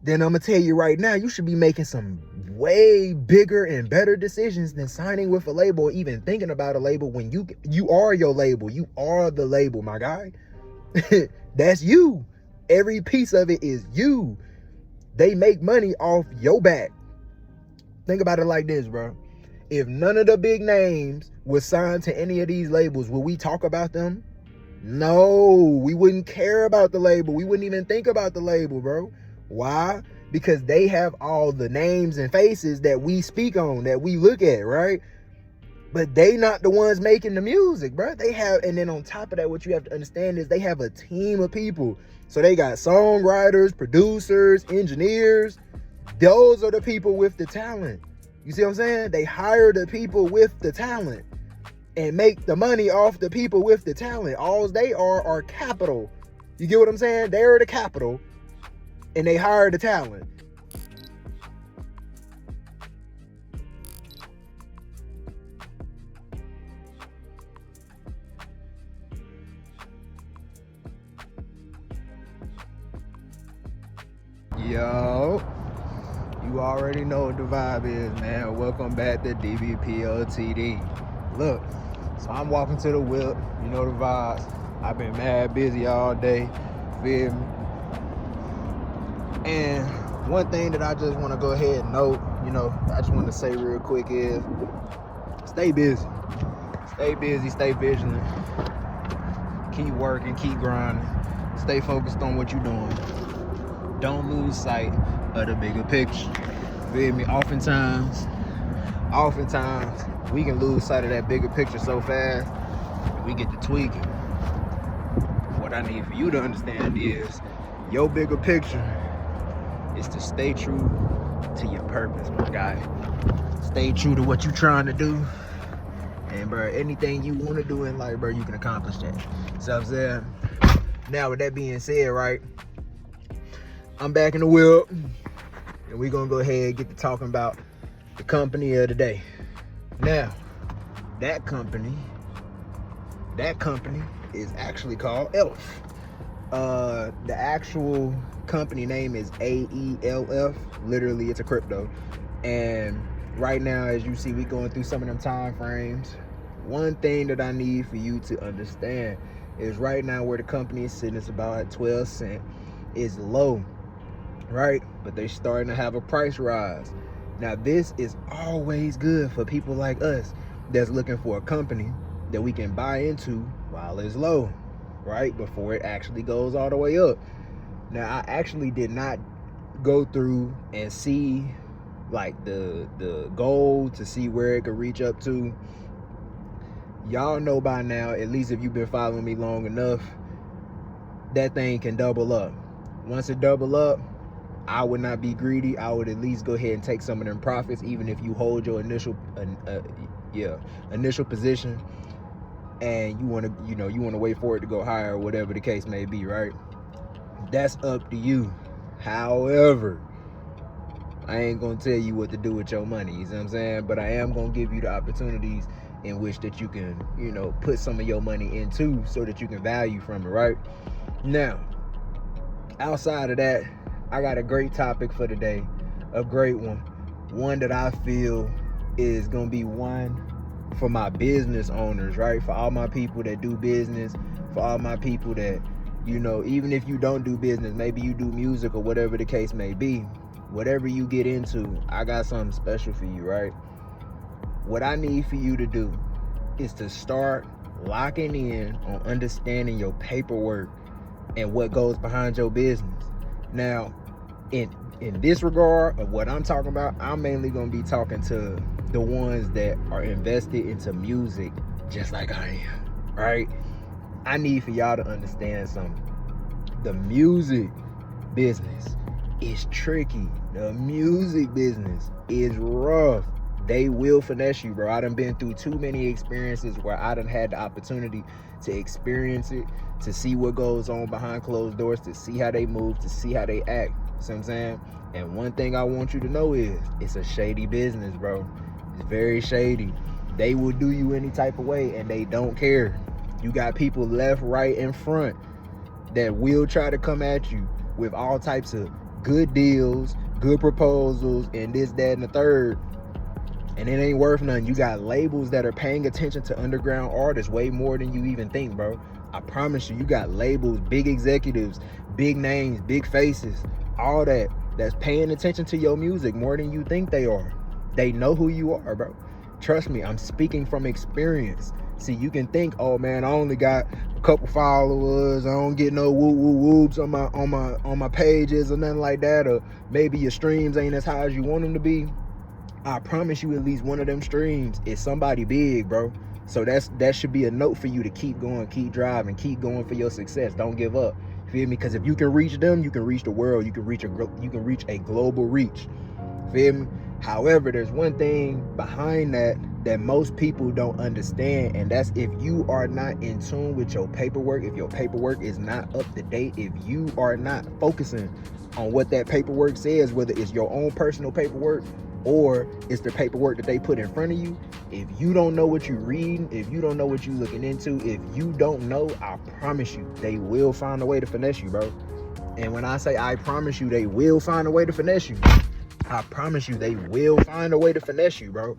then I'm gonna tell you right now, you should be making some way bigger and better decisions than signing with a label or even thinking about a label when you are your label. You are the label, my guy. That's you. Every piece of it is you. They make money off your back. Think about it like this, bro. If none of the big names were signed to any of these labels, would we talk about them? No, we wouldn't care about the label. We wouldn't even think about the label, bro. Why? Because they have all the names and faces that we speak on, that we look at, right? But they not the ones making the music, bro. They have, and then on top of that, what you have to understand is they have a team of people. So they got songwriters, producers, engineers. Those are the people with the talent. You see what I'm saying? They hire the people with the talent and make the money off the people with the talent. All they are capital. You get what I'm saying? They're the capital and they hire the talent. Yo, you already know what the vibe is, man. Welcome back to DBPOTD. Look, so I'm walking to the whip. You know the vibes. I've been mad busy all day. Feel me? And one thing that I just want to go ahead and note, I just want to say real quick is stay busy. Stay busy, stay vigilant. Keep working, keep grinding. Stay focused on what you're doing. Don't lose sight of the bigger picture. Feel me? Oftentimes, we can lose sight of that bigger picture so fast, we get to tweaking. What I need for you to understand is your bigger picture is to stay true to your purpose, my guy. Stay true to what you're trying to do. And, bro, anything you want to do in life, bro, you can accomplish that. So I'm saying, now with that being said, right, I'm back in the whip, and we're gonna go ahead and get to talking about the company of the day. Now, that company is actually called ELF. The actual company name is AELF. Literally, it's a crypto. And right now, as you see, we going through some of them time frames. One thing that I need for you to understand is right now where the company is sitting, it's about at 12 cents. It's low, right? But they're starting to have a price rise. Now, this is always good for people like us that's looking for a company that we can buy into while it's low, right? Before it actually goes all the way up. Now, I actually did not go through and see like the goal to see where it could reach up to. Y'all know by now, at least if you've been following me long enough, that thing can double up. Once it double up, I would not be greedy. I would at least go ahead and take some of them profits, even if you hold your initial position and you want to wait for it to go higher or whatever the case may be, right? That's up to you. However, I ain't gonna tell you what to do with your money, you see what I'm saying? But I am gonna give you the opportunities in which that you can, put some of your money into so that you can value from it, right? Now, outside of that, I got a great topic for today, a great one that I feel is gonna be one for my business owners, right? For all my people that do business, for all my people that, even if you don't do business, maybe you do music or whatever the case may be, whatever you get into, I got something special for you, right? What I need for you to do is to start locking in on understanding your paperwork and what goes behind your business. Now, in this regard of what I'm talking about, I'm mainly going to be talking to the ones that are invested into music just like I am, right? I need for y'all to understand something. The music business is tricky. The music business is rough. They will finesse you, bro. I done been through too many experiences where I done had the opportunity to experience it, to see what goes on behind closed doors, to see how they move, to see how they act. See what I'm saying? And one thing I want you to know is it's a shady business, bro. It's very shady. They will do you any type of way and they don't care. You got people left, right, and front that will try to come at you with all types of good deals, good proposals, and this, that, and the third, and it ain't worth nothing. You got labels that are paying attention to underground artists way more than you even think, bro. I promise you, you got labels, big executives, big names, big faces, all that's paying attention to your music more than you think they are. They know who you are, bro. Trust me, I'm speaking from experience. See, you can think, oh man, I only got a couple followers, I don't get no whoops on my pages or nothing like that, or maybe your streams ain't as high as you want them to be. I promise you, at least one of them streams is somebody big, bro. So that should be a note for you to keep going, keep driving, keep going for your success. Don't give up. Feel me? Because if you can reach them, you can reach the world. You can reach a global reach. Feel me? However, there's one thing behind that most people don't understand, and that's if you are not in tune with your paperwork, if your paperwork is not up to date, if you are not focusing on what that paperwork says, whether it's your own personal paperwork or it's the paperwork that they put in front of you, if you don't know what you're reading, if you don't know what you're looking into, if you don't know, I promise you, they will find a way to finesse you, bro. And when I say I promise you, they will find a way to finesse you. I promise you, they will find a way to finesse you, bro.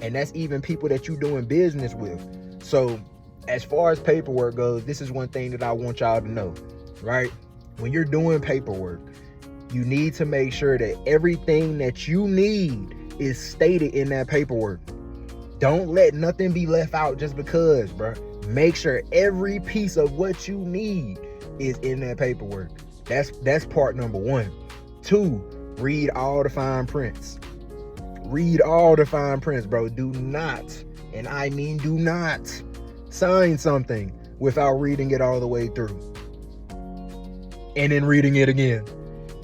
And that's even people that you're doing business with. So as far as paperwork goes, this is one thing that I want y'all to know, right? When you're doing paperwork, you need to make sure that everything that you need is stated in that paperwork. Don't let nothing be left out just because, bro. Make sure every piece of what you need is in that paperwork. That's part number one. 2, read all the fine prints. Read all the fine prints, bro. Do not, and I mean do not, sign something without reading it all the way through. And then reading it again.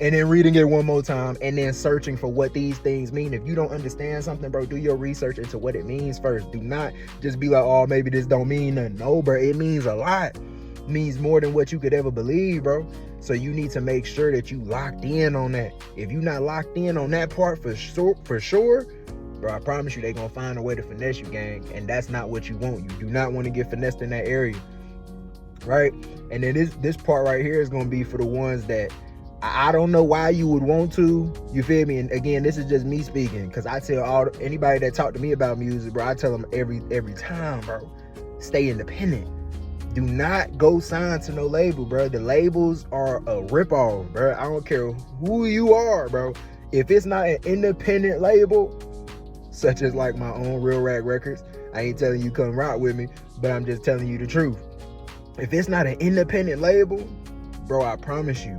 And then reading it one more time, and then searching for what these things mean. If you don't understand something, bro, do your research into what it means first. Do not just be like, oh, maybe this don't mean nothing. No, bro, it means a lot. It means more than what you could ever believe, bro. So you need to make sure that you locked in on that. If you're not locked in on that part for sure, bro, I promise you, they gonna find a way to finesse you, gang. And that's not what you want. You do not want to get finessed in that area, right? And then this part right here is gonna be for the ones that I don't know why you would want to, you feel me? And again, this is just me speaking, because I tell anybody that talk to me about music, bro, I tell them every time, bro, stay independent. Do not go sign to no label, bro. The labels are a ripoff, bro. I don't care who you are, bro. If it's not an independent label, such as like my own Real Rack Records, I ain't telling you come rock with me, but I'm just telling you the truth. If it's not an independent label, bro, I promise you,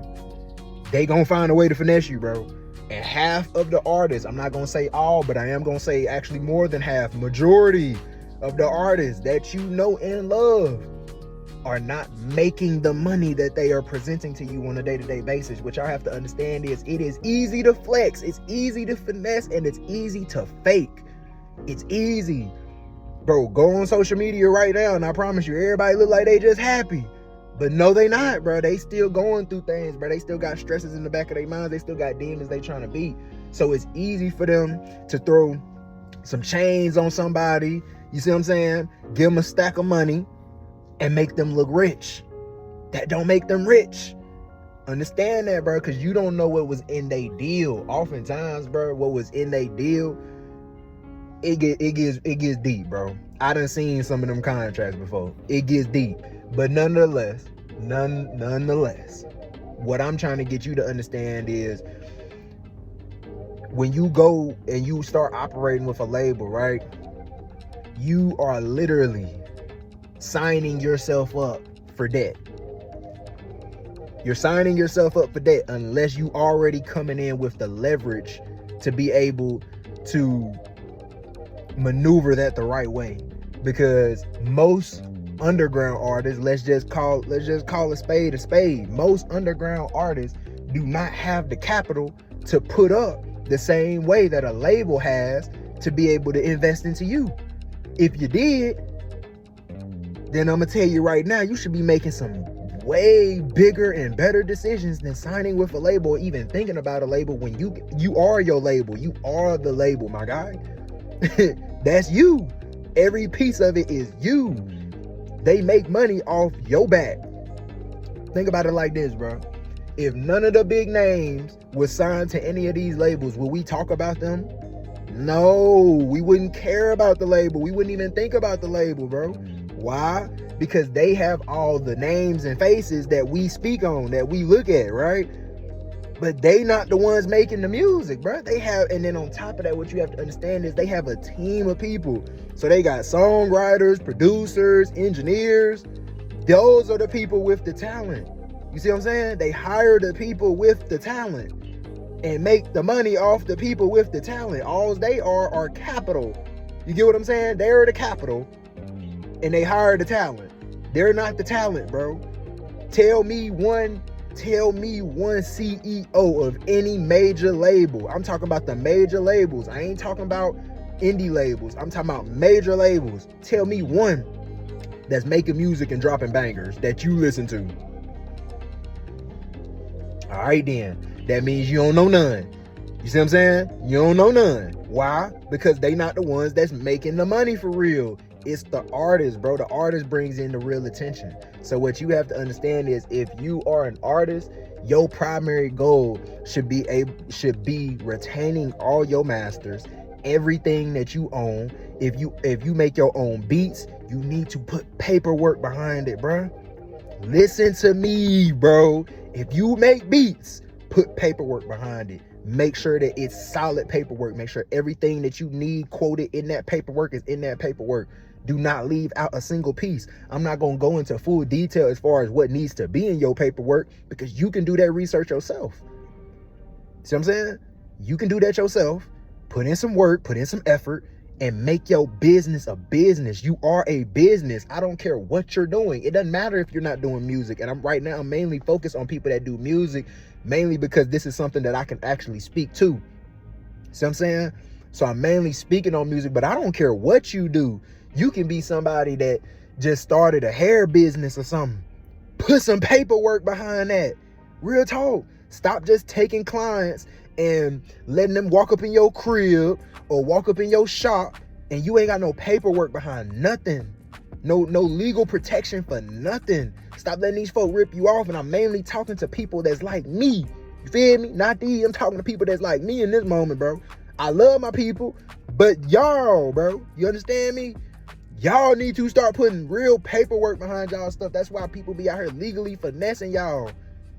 they gonna find a way to finesse you, bro. And half of the artists, I'm not gonna say all, but I am gonna say actually more than half, majority of the artists that you know and love are not making the money that they are presenting to you on a day-to-day basis. What y'all have to understand is it is easy to flex, it's easy to finesse, and it's easy to fake. It's easy. Bro, go on social media right now, and I promise you, everybody look like they just happy. But no, they not, bro. They still going through things, bro. They still got stresses in the back of their minds. They still got demons they trying to beat. So it's easy for them to throw some chains on somebody. You see what I'm saying? Give them a stack of money and make them look rich. That don't make them rich. Understand that, bro, because you don't know what was in their deal. Oftentimes, bro, what was in their deal, it gets deep, bro. I done seen some of them contracts before. It gets deep. But nonetheless, what I'm trying to get you to understand is when you go and you start operating with a label, right? You are literally signing yourself up for debt. You're signing yourself up for debt unless you already coming in with the leverage to be able to maneuver that the right way. Because most underground artists, let's just call a spade a spade. Most underground artists do not have the capital to put up the same way that a label has to be able to invest into you. If you did, then I'm gonna tell you right now, you should be making some way bigger and better decisions than signing with a label or even thinking about a label when you are your label. You are the label, my guy. That's you. Every piece of it is you. They make money off your back. Think about it like this, bro. If none of the big names was signed to any of these labels, would we talk about them? No, we wouldn't care about the label. We wouldn't even think about the label, bro. Why? Because they have all the names and faces that we speak on, that we look at, right? But they not the ones making the music, bro. They have, and then on top of that, what you have to understand is they have a team of people. So they got songwriters, producers, engineers. Those are the people with the talent. You see what I'm saying? They hire the people with the talent and make the money off the people with the talent. All they are capital. You get what I'm saying? They're the capital and they hire the talent. They're not the talent, bro. Tell me one CEO of any major label. I'm talking about the major labels. I ain't talking about indie labels. I'm talking about major labels. Tell me one that's making music and dropping bangers that you listen to. All right, then. That means you don't know none. You see what I'm saying? You don't know none. Why? Because they not the ones that's making the money for real. It's the artist, bro. The artist brings in the real attention. So what you have to understand is, if you are an artist, your primary goal should be retaining all your masters, everything that you own. If you make your own beats, you need to put paperwork behind it, bro. Listen to me, bro. If you make beats, put paperwork behind it. Make sure that it's solid paperwork. Make sure everything that you need quoted in that paperwork is in that paperwork. Do not leave out a single piece. I'm not going to go into full detail as far as what needs to be in your paperwork, because you can do that research yourself. See what I'm saying? You can do that yourself. Put in some work, put in some effort, and make your business a business. You are a business. I don't care what you're doing. It doesn't matter if you're not doing music. And I'm mainly focused on people that do music, mainly because this is something that I can actually speak to. See what I'm saying? So I'm mainly speaking on music, but I don't care what you do. You can be somebody that just started a hair business or something. Put some paperwork behind that. Real talk. Stop just taking clients and letting them walk up in your crib or walk up in your shop and you ain't got no paperwork behind nothing. No legal protection for nothing. Stop letting these folk rip you off. And I'm mainly talking to people that's like me. You feel me? Not these. I'm talking to people that's like me in this moment, bro. I love my people, but y'all, bro, you understand me? Y'all need to start putting real paperwork behind y'all stuff. That's why people be out here legally finessing y'all.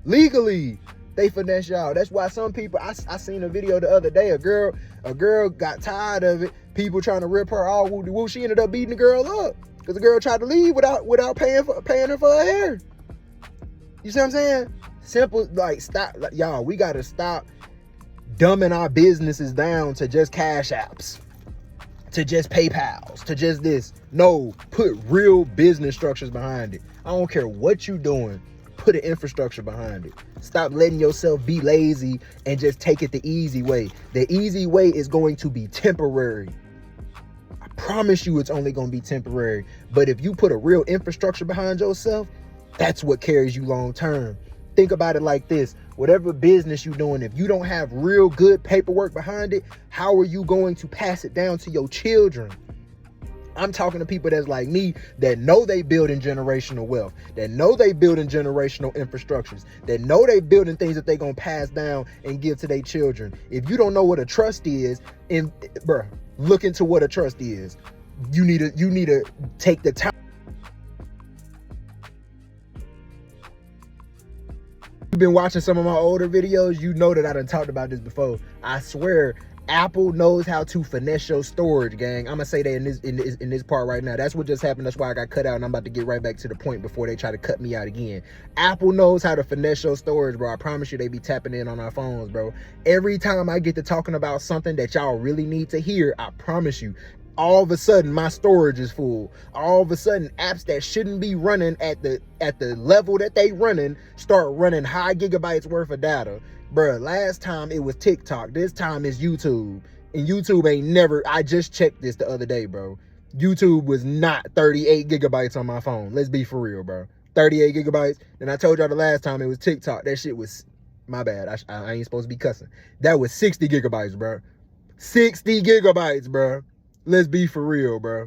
Legally, they finesse y'all. That's why some people, I seen a video the other day, a girl got tired of it. People trying to rip her all woo. She ended up beating the girl up because the girl tried to leave without paying her for her hair. You see what I'm saying? Simple, like, stop, like, y'all, we gotta stop dumbing our businesses down to just Cash Apps, to just PayPals, to just this. No, put real business structures behind it. I don't care what you doing. Put an infrastructure behind it. Stop letting yourself be lazy and just take it the easy way. The easy way is going to be temporary. I promise you it's only going to be temporary. But if you put a real infrastructure behind yourself, that's what carries you long term. Think about it like this. Whatever business you're doing, if you don't have real good paperwork behind it, how are you going to pass it down to your children? I'm talking to people that's like me, that know they building generational wealth, that know they building generational infrastructures, that know they building things that they gonna pass down and give to their children. If you don't know what a trust is, look into what a trust is. You need to take the time. You've been watching some of my older videos, you know that I done talked about this before. I swear, Apple knows how to finesse your storage, gang. I'm gonna say that in this part right now. That's what just happened. That's why I got cut out, and I'm about to get right back to the point before they try to cut me out again. Apple knows how to finesse your storage, bro. I promise you, they be tapping in on our phones, bro. Every time I get to talking about something that y'all really need to hear, I promise you, all of a sudden my storage is full. All of a sudden, apps that shouldn't be running at the level that they running start running high gigabytes worth of data. Bruh, last time it was TikTok. This time it's YouTube. And YouTube ain't never, I just checked this the other day, bro. YouTube was not 38 gigabytes on my phone. Let's be for real, bro. 38 gigabytes. And I told y'all the last time it was TikTok. That shit was, my bad. I ain't supposed to be cussing. That was 60 gigabytes, bro. 60 gigabytes, bro. Let's be for real, bro.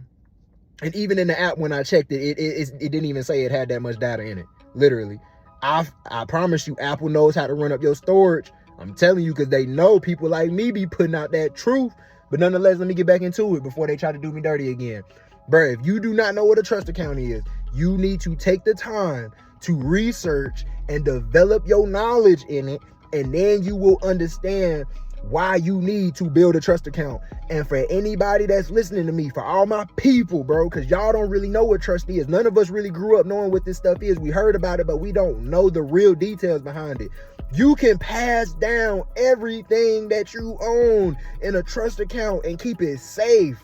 And even in the app when I checked it, it didn't even say it had that much data in it. Literally. I promise you, Apple knows how to run up your storage. I'm telling you, because they know people like me be putting out that truth. But nonetheless, let me get back into it before they try to do me dirty again. Bro, if you do not know what a trust account is, you need to take the time to research and develop your knowledge in it, and then you will understand why you need to build a trust account. And for anybody that's listening to me, for all my people, bro, because y'all don't really know what trust is. None of us really grew up knowing what this stuff is. We heard about it, but we don't know the real details behind it. You can pass down everything that you own in a trust account and keep it safe.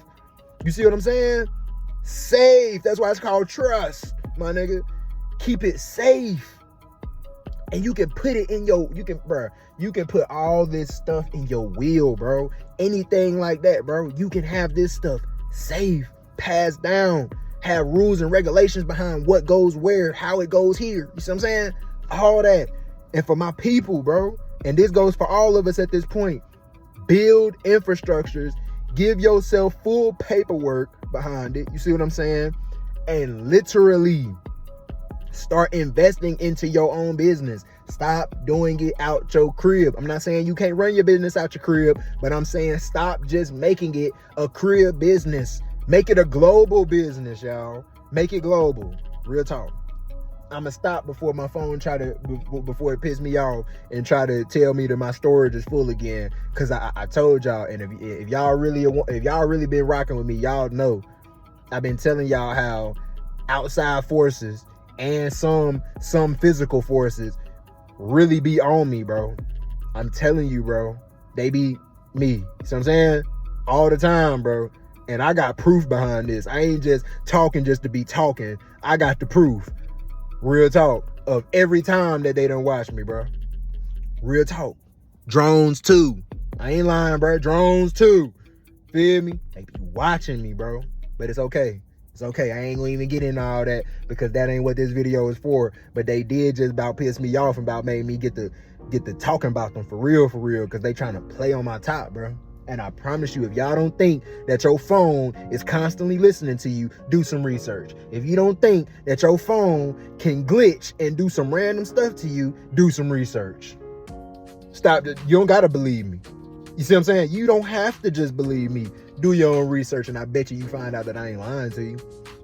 You see what I'm saying? Safe. That's why it's called trust, my nigga. Keep it safe. And you can put it in your, you can put all this stuff in your will, bro. Anything like that, bro. You can have this stuff safe, passed down, have rules and regulations behind what goes where, how it goes here. You see what I'm saying? All that. And for my people, bro, and this goes for all of us at this point, build infrastructures, give yourself full paperwork behind it. You see what I'm saying? And literally start investing into your own business. Stop doing it out your crib. I'm not saying you can't run your business out your crib, but I'm saying stop just making it a crib business. Make it a global business, y'all. Make it global. Real talk. I'm gonna stop before my phone before it piss me off and try to tell me that my storage is full again. Cause I told y'all, and if y'all really been rocking with me, y'all know I've been telling y'all how outside forces and some physical forces really be on me, bro. I'm telling you, bro. They be me. You see what I'm saying? All the time, bro. And I got proof behind this. I ain't just talking just to be talking. I got the proof. Real talk. Of every time that they done watch me, bro. Real talk. Drones too. I ain't lying, bro. Drones too. Feel me? They be watching me, bro. But it's okay. It's okay. I ain't gonna even get into all that because that ain't what this video is for. But they did just about piss me off and about made me get to talking about them for real, because they trying to play on my top, bro. And I promise you, if y'all don't think that your phone is constantly listening to you, do some research. If you don't think that your phone can glitch and do some random stuff to you, do some research. Stop. You don't gotta believe me. You see what I'm saying? You don't have to just believe me. Do your own research, and I bet you find out that I ain't lying to you.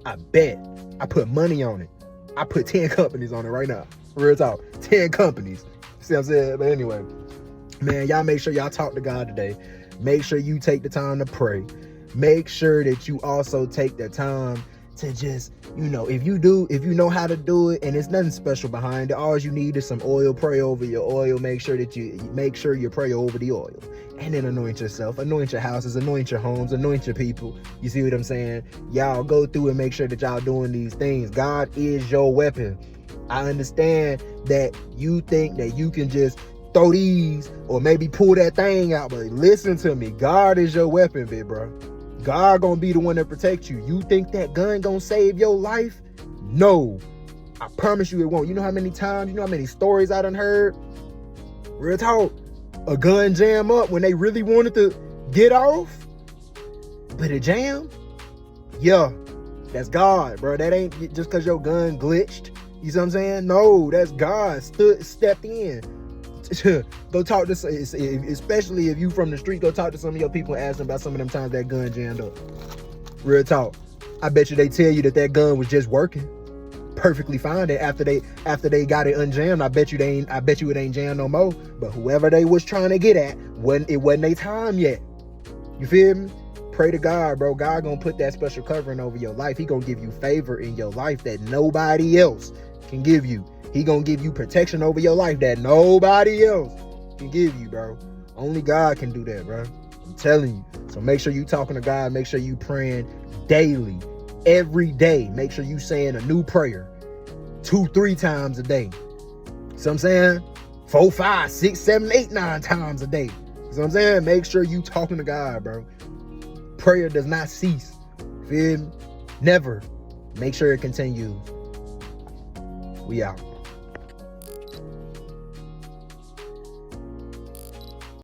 I bet. I put money on it. I put 10 companies on it right now. Real talk. 10 companies. See what I'm saying? But anyway, man, y'all make sure y'all talk to God today. Make sure you take the time to pray. Make sure that you also take the time to just, if you know how to do it and there's nothing special behind it, all you need is some oil. Pray over your oil. Make sure you pray over the oil, and then anoint yourself, anoint your houses, anoint your homes, anoint your people. You see what I'm saying? Y'all go through and make sure that y'all doing these things. God is your weapon. I understand that you think that you can just throw these or maybe pull that thing out, but listen to me. God is your weapon, big bro. God gonna be the one that protects you. You think that gun gonna save your life? No, I promise you it won't. You know how many times, how many stories I done heard? Real talk. A gun jam up when they really wanted to get off, but it jammed. Yeah, that's God, bro. That ain't just because your gun glitched. You see what I'm saying? No, that's God stepped in. Go talk to, especially if you from the street, go talk to some of your people and ask them about some of them times that gun jammed up. Real talk. I bet you they tell you that gun was just working perfectly fine. That after they got it unjammed, I bet you it ain't jammed no more. But whoever they was trying to get at, it wasn't their time yet. You feel me? Pray to God, bro. God gonna put that special covering over your life. He gonna give you favor in your life that nobody else can give you. He gonna give you protection over your life that nobody else can give you, bro. Only God can do that, bro. I'm telling you. So make sure you talking to God. Make sure you praying daily, every day. Make sure you saying a new prayer 2-3 times a day. You see what I'm saying? 4, 5, 6, 7, 8, 9 times a day. You see what I'm saying? Make sure you talking to God, bro. Prayer does not cease. Feel me? Never. Make sure it continues. We out.